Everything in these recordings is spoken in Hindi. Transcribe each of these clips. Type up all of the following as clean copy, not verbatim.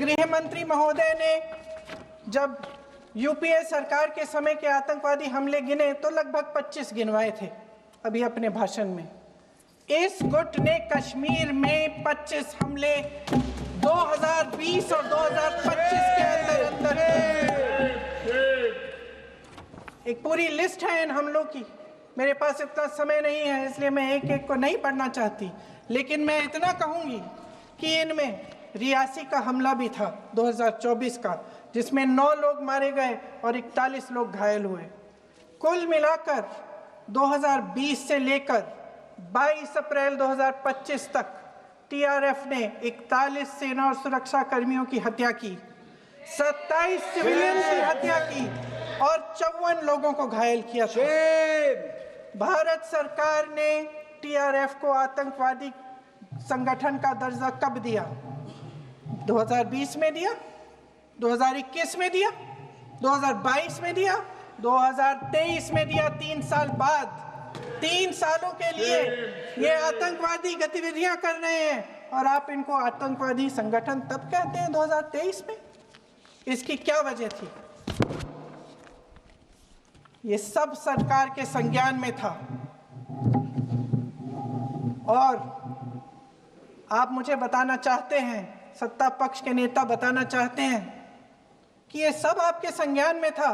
गृह मंत्री महोदय ने जब यूपीए सरकार के समय के आतंकवादी हमले गिने तो लगभग 25 गिनवाए थे अभी अपने भाषण में। इस गुट ने कश्मीर में 25 हमले 2020 और 2025 के अंदर एक पूरी लिस्ट है इन हमलों की। मेरे पास इतना समय नहीं है इसलिए मैं एक एक को नहीं पढ़ना चाहती, लेकिन मैं इतना कहूंगी कि इनमें रियासी का हमला भी था 2024 का, जिसमें 9 लोग मारे गए और 41 लोग घायल हुए। कुल मिलाकर 2020 से लेकर 22 अप्रैल 2025 तक टीआरएफ ने 41 सेना और सुरक्षा कर्मियों की हत्या की, 27 सिविलियन की हत्या की और 54 लोगों को घायल किया था। भारत सरकार ने टीआरएफ को आतंकवादी संगठन का दर्जा कब दिया? 2020 में दिया, 2021 में दिया, 2022 में दिया, 2023 में दिया। 3 साल बाद, 3 सालों के लिए ये आतंकवादी गतिविधियां कर रहे हैं और आप इनको आतंकवादी संगठन तब कहते हैं 2023 में। इसकी क्या वजह थी? ये सब सरकार के संज्ञान में था। और आप मुझे बताना चाहते हैं, सत्ता पक्ष के नेता बताना चाहते हैं कि ये सब आपके संज्ञान में था,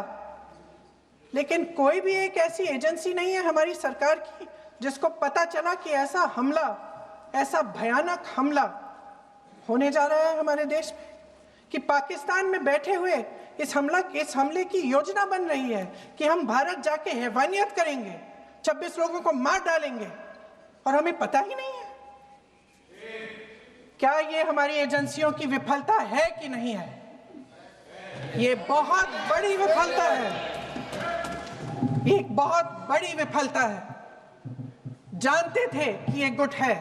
लेकिन कोई भी एक ऐसी एजेंसी नहीं है हमारी सरकार की जिसको पता चला कि ऐसा हमला, ऐसा भयानक हमला होने जा रहा है हमारे देश में, कि पाकिस्तान में बैठे हुए इस हमले की योजना बन रही है कि हम भारत जाके हैवानियत करेंगे, 26 लोगों को मार डालेंगे और हमें पता ही नहीं है। क्या ये हमारी एजेंसियों की विफलता है कि नहीं है? ये बहुत बड़ी विफलता है, एक बहुत बड़ी विफलता है। जानते थे कि ये गुट है,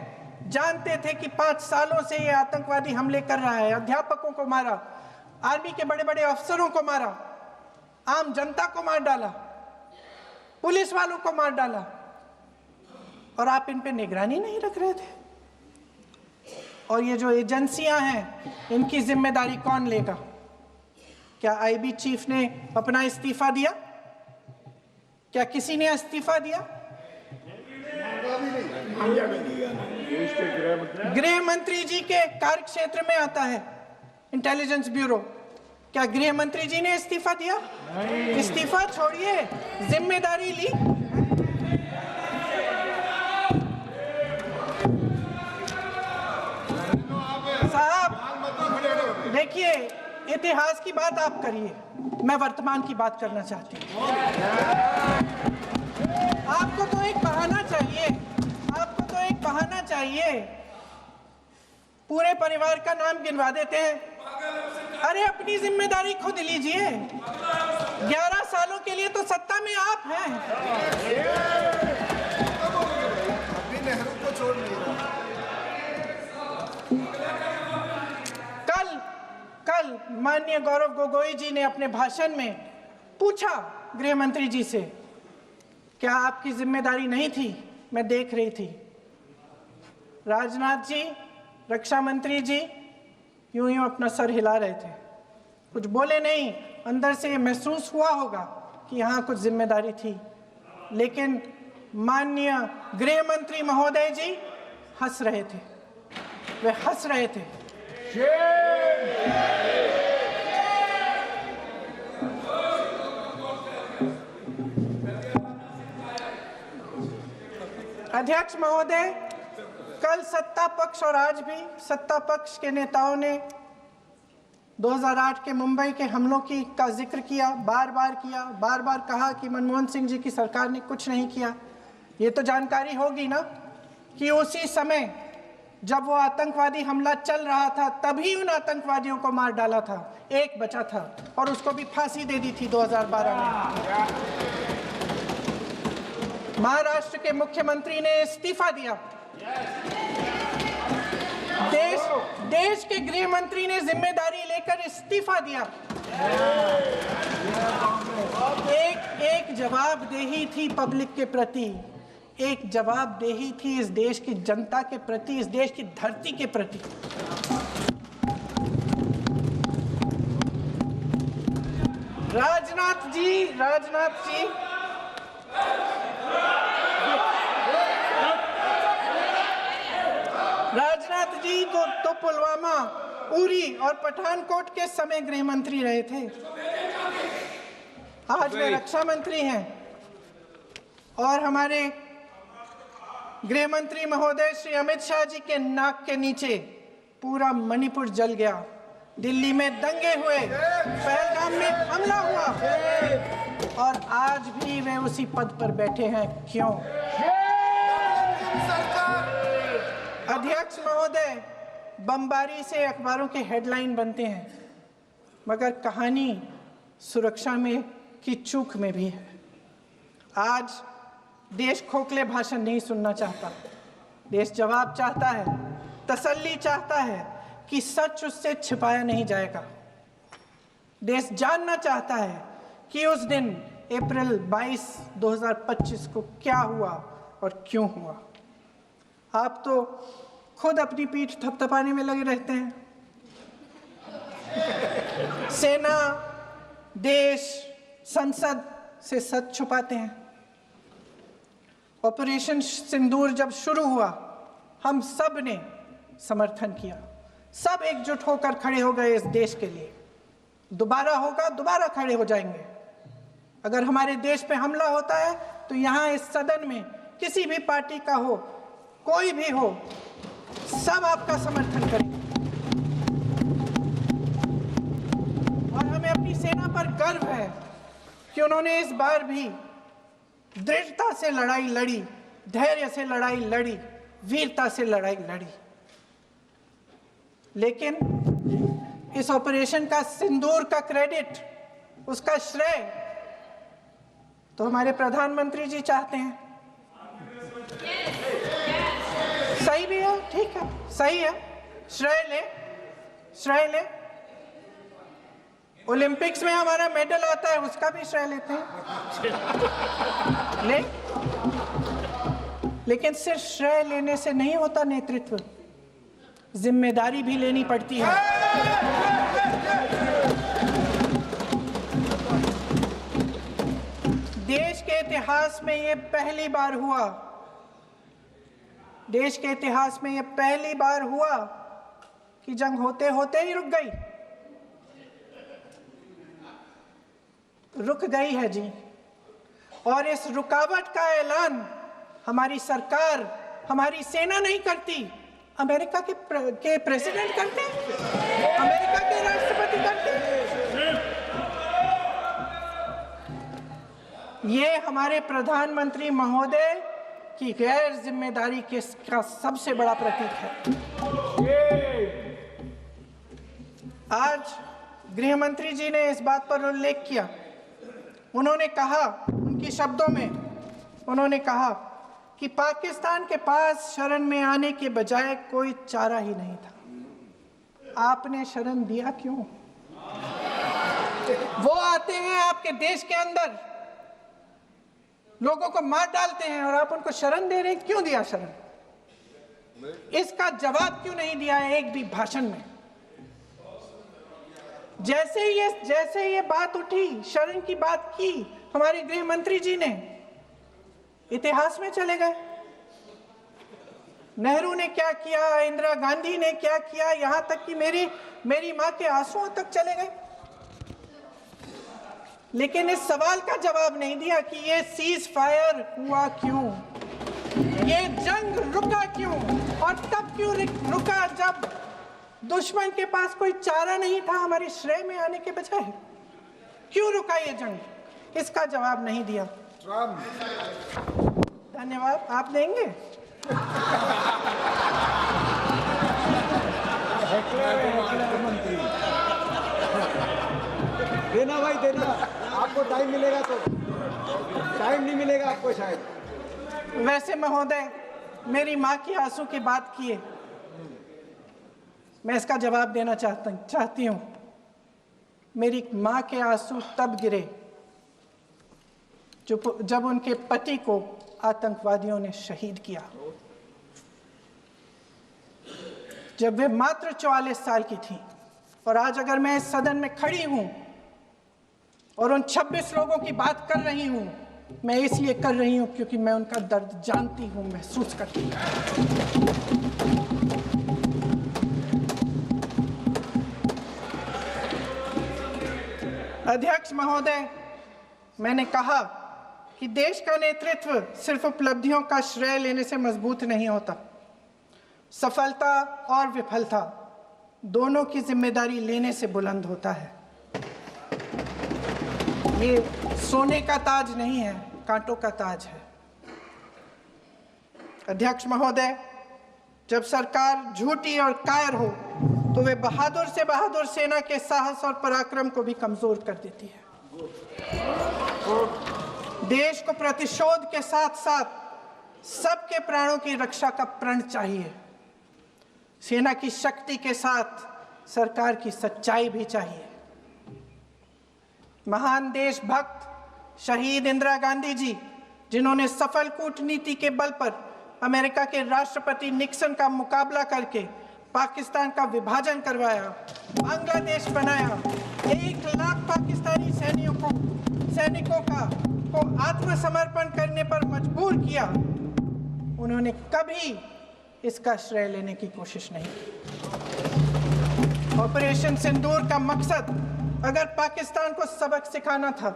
जानते थे कि 5 सालों से ये आतंकवादी हमले कर रहा है, अध्यापकों को मारा, आर्मी के बड़े बड़े अफसरों को मारा, आम जनता को मार डाला, पुलिस वालों को मार डाला, और आप इन पे निगरानी नहीं रख रहे थे। और ये जो एजेंसियां हैं, इनकी जिम्मेदारी कौन लेगा? क्या आईबी चीफ ने अपना इस्तीफा दिया? क्या किसी ने इस्तीफा दिया? गृह मंत्री जी के कार्य क्षेत्र में आता है इंटेलिजेंस ब्यूरो। क्या गृह मंत्री जी ने इस्तीफा दिया? इस्तीफा छोड़िए, जिम्मेदारी ली। साहब देखिए, इतिहास की बात आप करिए, मैं वर्तमान की बात करना चाहती हूँ। आपको तो एक बहाना चाहिए, आपको तो एक बहाना चाहिए। पूरे परिवार का नाम गिनवा देते हैं। अरे अपनी जिम्मेदारी खुद लीजिए। 11 सालों के लिए तो सत्ता में आप हैं। नेहरू को छोड़ नहीं रहा। कल माननीय गौरव गोगोई जी ने अपने भाषण में पूछा गृह मंत्री जी से, क्या आपकी जिम्मेदारी नहीं थी? मैं देख रही थी। राजनाथ जी, रक्षा मंत्री जी यूं अपना सर हिला रहे थे, कुछ बोले नहीं। अंदर से ये महसूस हुआ होगा कि यहाँ कुछ जिम्मेदारी थी, लेकिन माननीय गृह मंत्री महोदय जी हंस रहे थे, वे हंस रहे थे। अध्यक्ष महोदय, कल सत्ता पक्ष और आज भी सत्ता पक्ष के नेताओं ने 2008 के मुंबई के हमलों का जिक्र किया, बार बार कहा कि मनमोहन सिंह जी की सरकार ने कुछ नहीं किया। ये तो जानकारी होगी ना कि उसी समय जब वो आतंकवादी हमला चल रहा था, तभी उन आतंकवादियों को मार डाला था। एक बचा था और उसको भी फांसी दे दी थी 2012 में। महाराष्ट्र के मुख्यमंत्री ने इस्तीफा दिया। देश के गृह मंत्री ने जिम्मेदारी लेकर इस्तीफा दिया। एक जवाबदेही थी पब्लिक के प्रति, एक जवाबदेही थी इस देश की जनता के प्रति, इस देश की धरती के प्रति। राजनाथ जी तो पुलवामा, उरी और पठानकोट के समय गृह मंत्री रहे थे। आज वे रक्षा मंत्री हैं और हमारे गृह मंत्री महोदय श्री अमित शाह जी के नाक के नीचे पूरा मणिपुर जल गया, दिल्ली में दंगे हुए, पहलगाम में हमला हुआ और आज भी वे उसी पद पर बैठे हैं। क्यों? अध्यक्ष महोदय, बमबारी से अखबारों के हेडलाइन बनते हैं, मगर कहानी सुरक्षा में की चूक में भी है। आज देश खोखले भाषण नहीं सुनना चाहता, देश जवाब चाहता है, तसल्ली चाहता है कि सच उससे छिपाया नहीं जाएगा। देश जानना चाहता है कि उस दिन अप्रैल 22, 2025 को क्या हुआ और क्यों हुआ। आप तो खुद अपनी पीठ थपथपाने में लगे रहते हैं। सेना, देश, संसद से सच छुपाते हैं। ऑपरेशन सिंदूर जब शुरू हुआ, हम सब ने समर्थन किया, सब एकजुट होकर खड़े हो गए इस देश के लिए। दोबारा होगा, दोबारा खड़े हो जाएंगे। अगर हमारे देश पे हमला होता है तो यहाँ इस सदन में किसी भी पार्टी का हो, कोई भी हो, सब आपका समर्थन करेंगे। और हमें अपनी सेना पर गर्व है कि उन्होंने इस बार भी दृढ़ता से लड़ाई लड़ी, धैर्य से लड़ाई लड़ी, वीरता से लड़ाई लड़ी। लेकिन इस ऑपरेशन का सिंदूर का क्रेडिट, उसका श्रेय तो हमारे प्रधानमंत्री जी चाहते हैं। सही भी है, ठीक है, सही है, श्रेय ले। ओलंपिक्स में हमारा मेडल आता है, उसका भी श्रेय लेते हैं। लेकिन सिर्फ श्रेय लेने से नहीं होता नेतृत्व, जिम्मेदारी भी लेनी पड़ती है। देश के इतिहास में ये पहली बार हुआ, देश के इतिहास में ये पहली बार हुआ कि जंग होते होते ही रुक गई है जी। और इस रुकावट का ऐलान हमारी सरकार, हमारी सेना नहीं करती, अमेरिका के प्रेसिडेंट करते हैं, अमेरिका के राष्ट्रपति करते हैं। ये हमारे प्रधानमंत्री महोदय की गैर जिम्मेदारी का सबसे बड़ा प्रतीक है। आज गृह मंत्री जी ने इस बात पर उल्लेख किया। उन्होंने कहा, उनके शब्दों में उन्होंने कहा कि पाकिस्तान के पास शरण में आने के बजाय कोई चारा ही नहीं था। आपने शरण दिया क्यों? वो आते हैं आपके देश के अंदर, लोगों को मार डालते हैं और आप उनको शरण दे रहे हैं। क्यों दिया शरण? इसका जवाब क्यों नहीं दिया है एक भी भाषण में? जैसे ये बात उठी, शरण की बात की, हमारे गृह मंत्री जी ने इतिहास में चले गए। नेहरू ने क्या किया, इंदिरा गांधी ने क्या किया, यहां तक कि मेरी मां के आंसुओं तक चले गए। लेकिन इस सवाल का जवाब नहीं दिया कि ये सीज फायर हुआ क्यों, ये जंग रुका क्यों, और तब क्यों रुका जब दुश्मन के पास कोई चारा नहीं था हमारे श्रेय में आने के बजाय। क्यों रुका ये जंग? इसका जवाब नहीं दिया। धन्यवाद। आप देंगे? देना भाई, देना। आपको टाइम मिलेगा तो, टाइम नहीं मिलेगा आपको शायद। वैसे महोदय, मेरी माँ की आंसू की बात किए, मैं इसका जवाब देना चाहती हूँ। मेरी माँ के आंसू तब गिरे जब उनके पति को आतंकवादियों ने शहीद किया, जब वे मात्र 44 साल की थी। और आज अगर मैं इस सदन में खड़ी हूँ और उन 26 लोगों की बात कर रही हूं, मैं इसलिए कर रही हूं क्योंकि मैं उनका दर्द जानती हूं, महसूस करती हूं। अध्यक्ष महोदय, मैंने कहा कि देश का नेतृत्व सिर्फ उपलब्धियों का श्रेय लेने से मजबूत नहीं होता। सफलता और विफलता दोनों की जिम्मेदारी लेने से बुलंद होता है। ये सोने का ताज नहीं है, कांटों का ताज है। अध्यक्ष महोदय, जब सरकार झूठी और कायर हो तो वे बहादुर से बहादुर सेना के साहस और पराक्रम को भी कमजोर कर देती है। देश को प्रतिशोध के साथ साथ सबके प्राणों की रक्षा का प्रण चाहिए। सेना की शक्ति के साथ सरकार की सच्चाई भी चाहिए। महान देशभक्त शहीद इंदिरा गांधी जी, जिन्होंने सफल कूटनीति के बल पर अमेरिका के राष्ट्रपति निक्सन का मुकाबला करके पाकिस्तान का विभाजन करवाया, बांग्लादेश बनाया, 1 लाख पाकिस्तानी सैनिकों को आत्मसमर्पण करने पर मजबूर किया, उन्होंने कभी इसका श्रेय लेने की कोशिश नहीं की। ऑपरेशन सिंदूर का मकसद अगर पाकिस्तान को सबक सिखाना था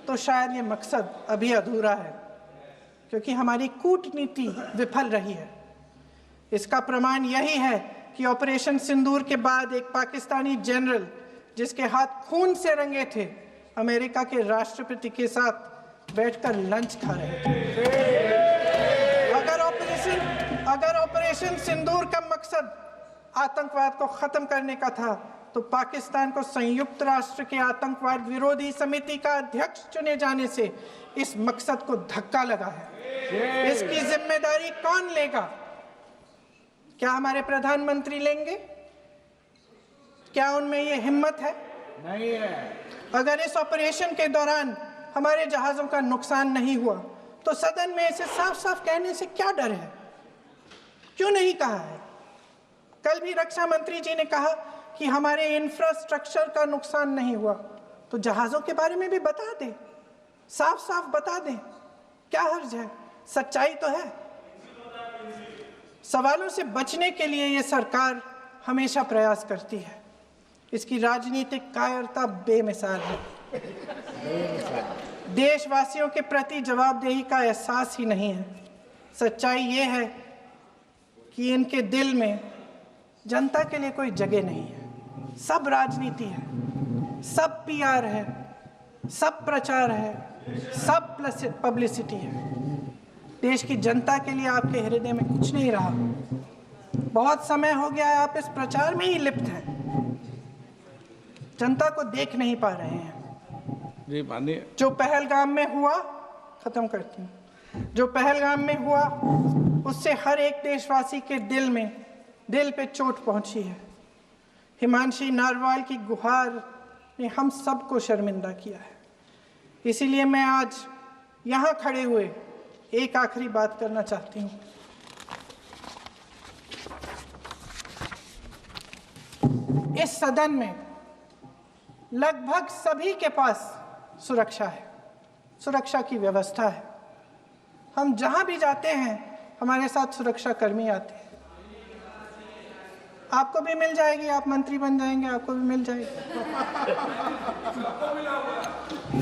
तो शायद ये मकसद अभी अधूरा है, क्योंकि हमारी कूटनीति विफल रही है। इसका प्रमाण यही है कि ऑपरेशन सिंदूर के बाद एक पाकिस्तानी जनरल, जिसके हाथ खून से रंगे थे, अमेरिका के राष्ट्रपति के साथ बैठकर लंच खा रहे थे। अगर ऑपरेशन सिंदूर का मकसद आतंकवाद को खत्म करने का था तो पाकिस्तान को संयुक्त राष्ट्र के आतंकवाद विरोधी समिति का अध्यक्ष चुने जाने से इस मकसद को धक्का लगा है। इसकी जिम्मेदारी कौन लेगा? क्या हमारे प्रधानमंत्री लेंगे? क्या उनमें ये हिम्मत है? नहीं है। अगर इस ऑपरेशन के दौरान हमारे जहाजों का नुकसान नहीं हुआ तो सदन में इसे साफ साफ कहने से क्या डर है? क्यों नहीं कहा है? कल भी रक्षा मंत्री जी ने कहा कि हमारे इंफ्रास्ट्रक्चर का नुकसान नहीं हुआ, तो जहाजों के बारे में भी बता दें, साफ साफ बता दें, क्या हर्ज है? सच्चाई तो है। सवालों से बचने के लिए ये सरकार हमेशा प्रयास करती है। इसकी राजनीतिक कायरता बेमिसाल है। देशवासियों के प्रति जवाबदेही का एहसास ही नहीं है। सच्चाई ये है कि इनके दिल में जनता के लिए कोई जगह नहीं है। सब राजनीति है, सब पीआर है, सब प्रचार है, सब पब्लिसिटी है। देश की जनता के लिए आपके हृदय में कुछ नहीं रहा। बहुत समय हो गया है आप इस प्रचार में ही लिप्त हैं, जनता को देख नहीं पा रहे हैं। जी मानिए। जो पहलगाम में हुआ, खत्म करती हूँ, जो पहलगाम में हुआ उससे हर एक देशवासी के दिल पे चोट पहुंची है। हिमांशी नारवाल की गुहार ने हम सबको शर्मिंदा किया है। इसीलिए मैं आज यहाँ खड़े हुए एक आखिरी बात करना चाहती हूँ। इस सदन में लगभग सभी के पास सुरक्षा है, सुरक्षा की व्यवस्था है। हम जहाँ भी जाते हैं हमारे साथ सुरक्षा कर्मी आते हैं। आपको भी मिल जाएगी, आप मंत्री बन जाएंगे, आपको भी मिल जाएगी।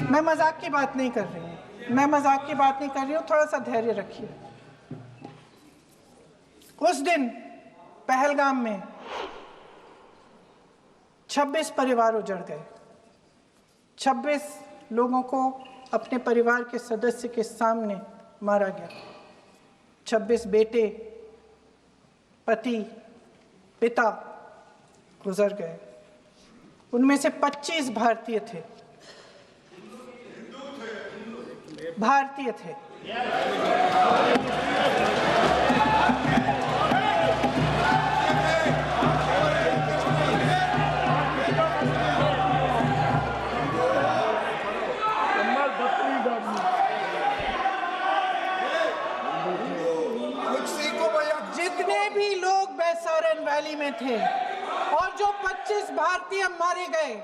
मैं मजाक की बात नहीं कर रही हूँ, थोड़ा सा धैर्य रखिए। उस दिन पहलगाम में 26 परिवार उजड़ गए। 26 लोगों को अपने परिवार के सदस्य के सामने मारा गया। 26 बेटे, पति, पिता गुजर गए। उनमें से 25 भारतीय थे। जितने भी लोग बैसारन वैली में थे और जो 25 25 भारतीय मारे गए,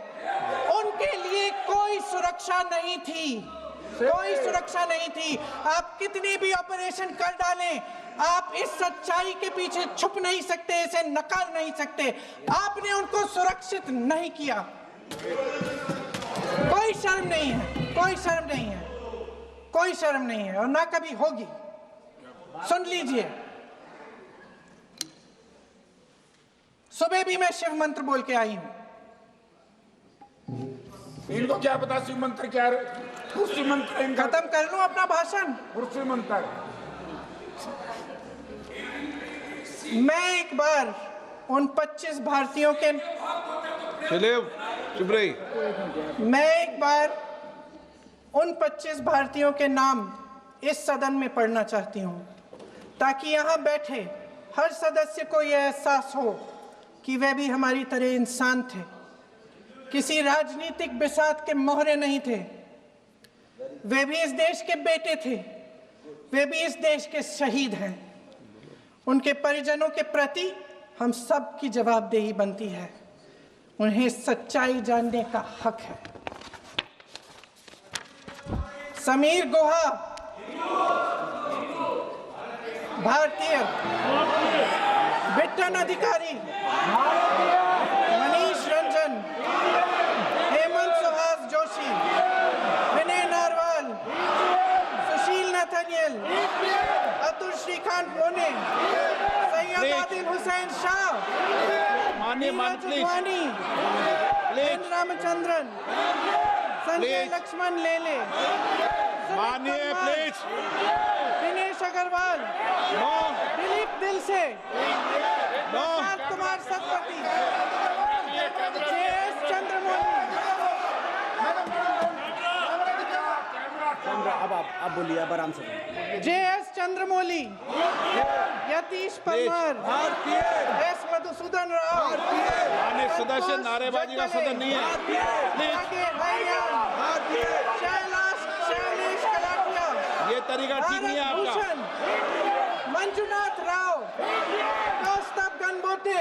उनके लिए कोई सुरक्षा नहीं थी, कोई सुरक्षा नहीं थी। आप कितनी भी ऑपरेशन कर डालें, आप इस सच्चाई के पीछे छुप नहीं सकते, इसे नकार नहीं सकते। आपने उनको सुरक्षित नहीं किया। कोई शर्म नहीं है, कोई शर्म नहीं है, कोई शर्म नहीं है और ना कभी होगी। सुन लीजिए, सुबह भी मैं शिव मंत्र बोल के आई हूं। इनको क्या पता शिव मंत्र क्या है? कुर्सी मंत्र इनका। खत्म कर लूं अपना भाषण? कुर्सी मंत्र। मैं एक बार उन 25 भारतीयों के चुप रही। मैं एक बार उन 25 भारतीयों के नाम इस सदन में पढ़ना चाहती हूं, ताकि यहां बैठे हर सदस्य को यह एहसास हो कि वे भी हमारी तरह इंसान थे, किसी राजनीतिक बिसात के मोहरे नहीं थे। वे भी इस देश के बेटे थे, वे भी इस देश के शहीद हैं। उनके परिजनों के प्रति हम सब की जवाबदेही बनती है। उन्हें सच्चाई जानने का हक है। समीर गुहा भारतीय, बिट्टन अधिकारी, मनीष रंजन, हेमंत सुहास जोशी, विनय नारवाल, सुशील नथनियल, अतुल श्रीकांत मोने, सैयद आदिल हुसैन शाह, नीरज उद्वानी, एन रामचंद्रन, संजय लक्ष्मण लेले, माननीय प्लीज। दिनेश अग्रवाल, दिलीप दिल से, कुमार सतपति, JS चंद्रमौली। अब आप बोलिए, अब आराम से। JS चंद्रमौली, यतीश परमार, S मधुसूदन राव, माननीय सदस्य, नारेबाजी का सदन नहीं है। शैलेश कलाटिया, ये तरीका ठीक नहीं है आपका। मंजुनाथ राव, कौस्तभ गणबोते,